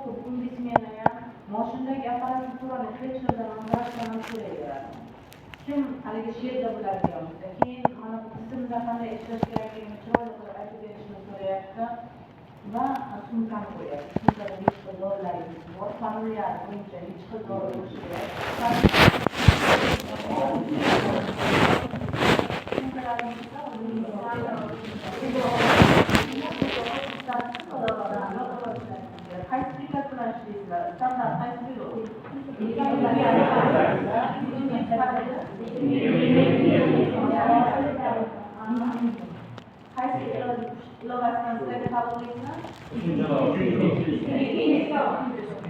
bugungi smena ham moshindagi apparaturaning tekshiruvdan ham so'rayveradi. Kim haligi she'rda bo'larkanmizda, keyin mana bu tizimda qanday ishlash kerakligini chiroyli qilib aytib berishni so'rayapti va sumkani qo'yapti. Sumkada hech xil dorilaringiz bor, familiar bo'yicha hech xil dori bo'lishi kerak. Qaysi bekat bilan ishlaysizlar? Standart qaysi biro? Qaysi ilovasidan sizlarga qabul qilingan?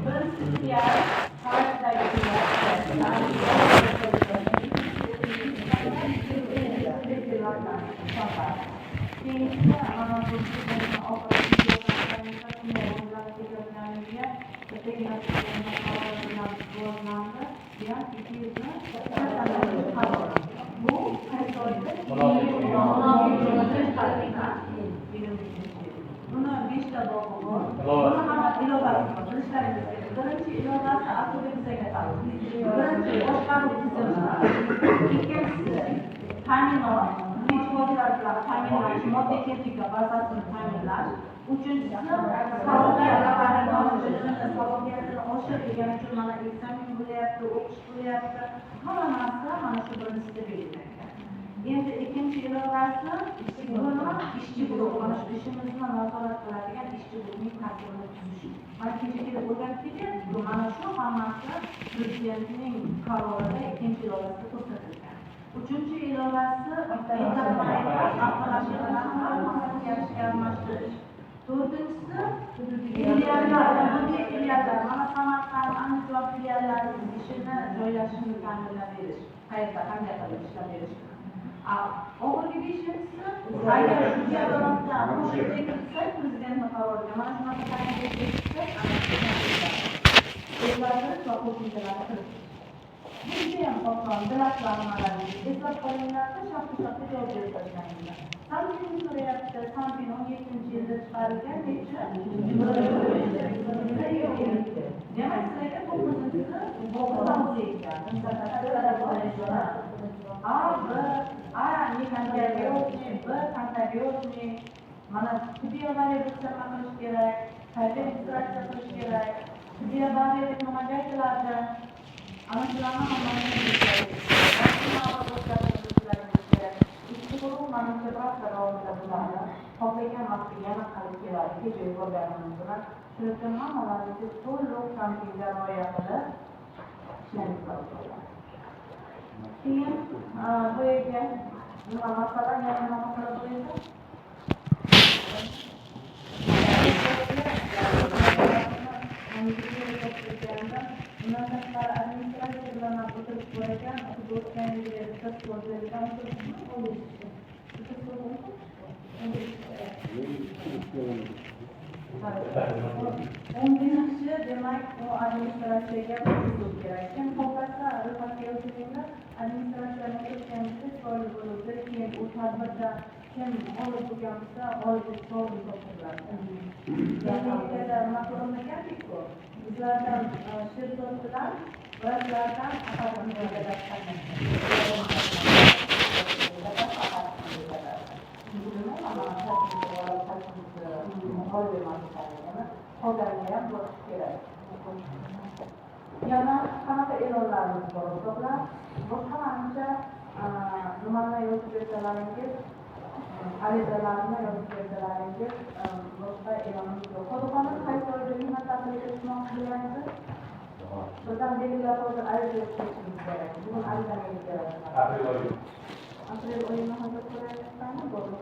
Birinchisi qarashidagi buni 5 ta bobi bor. Buni hamma ilovasi bor. Bilishlaringiz kerak. Birinchi ilovasi asosiy bizga taalluqli. Birinchi boshqaruv tizimi. Ikkinchisi ta'minot, mehmonlar bilan ta'minlash, moddiy texnika bazasini ta'minlash. Uchinchisi salohiyatini oshirish degani uchun mana ekzamen bo'lyapti, o'qish bo'lyapti. Hamma narsa mana shu birinchisida belgilangan. Endi ikkinchi ilovasi ishchi guruh, mana shu ishimizni nazorat qiladigan ishchi guruhning tarkibini tuzish. Mana kecha kelib o'rgatdik-ku, mana shu hammasi prezidentning qarorida ikkinchi ilovasida ko'rsatilgan. Uchinchi ilovasi almashtirish. To'rtinchisi filiallar, mana Samarqand, Andijon filiallarining ishini joylashishini ta'minlab berish. Qayerda, qanday qilib ishlab berish. Oxirgi beshinchisi, agar shu jadvalda qo'shib bekitilsa, prezidentning qaroriga mana shunaqa taklif etilsa, o'zlari va qo'shimchalarni kiritish. Bunga ham qopqon, bilasizlarni eslab qolinglarsa, shaxsiy javob berib tashlanglar. Sampin so'rayapti, Sampin 17-yilda chiqarilgan necha? Demak, sizlarga 9-si bog'da ekan. Kontagiozniy, mana tibbiy avariya bo'lsa nima qilish kerak, qayta registratsiya qilish kerak, tibbiy avariya deb nimaga aytiladi, ana shularni hammani ikki guruh manimcha bir hafta davomida bo'ladi. Xohlagan vaqtga yana qilib keladi, kecha yuborganimiz bilan. Shuning uchun hammalaringizni to'liq kampingga rioya qilib ishlaymiz. Keyin bu yerga nima masala, yana nima masala bo'laydi? Undan tashqari administratsiya bilan o'tirib ko'rgan, o'tganligiga diqqat qilgan. O'nginchi demak, u administratsiyaga bo'lish kerak. Kim xohlasa, ro'yxatga yozinglar. Administratsiyani o'tganimizda chiroyli bo'ladi. Keyin u tadbirda kim olib bo'lgansa, olib sovrin topshiradi. Ya'ni nima ko'rinmagan-ku. Bizlardan shirkotlar, vrachlardan akademiyaga qolganini ham bo'lish kerak. Yana qanaqa e'lonlarimiz bor o'rtoqlar? Boshqa manimcha nimani yozib bersalaringiz, arizalarni yozib bersalaringiz, boshqa e'lonimiz yo'q. Qo'riqxona qaysi oyda mehnat taqdim etmoqchi bo'lgansiz? Bizdan belgilab hozir ariza yozishimiz kerak. Bugun ariza kerak. Aprel oyini hozir ko'rayapsizmi? Bo'ldi.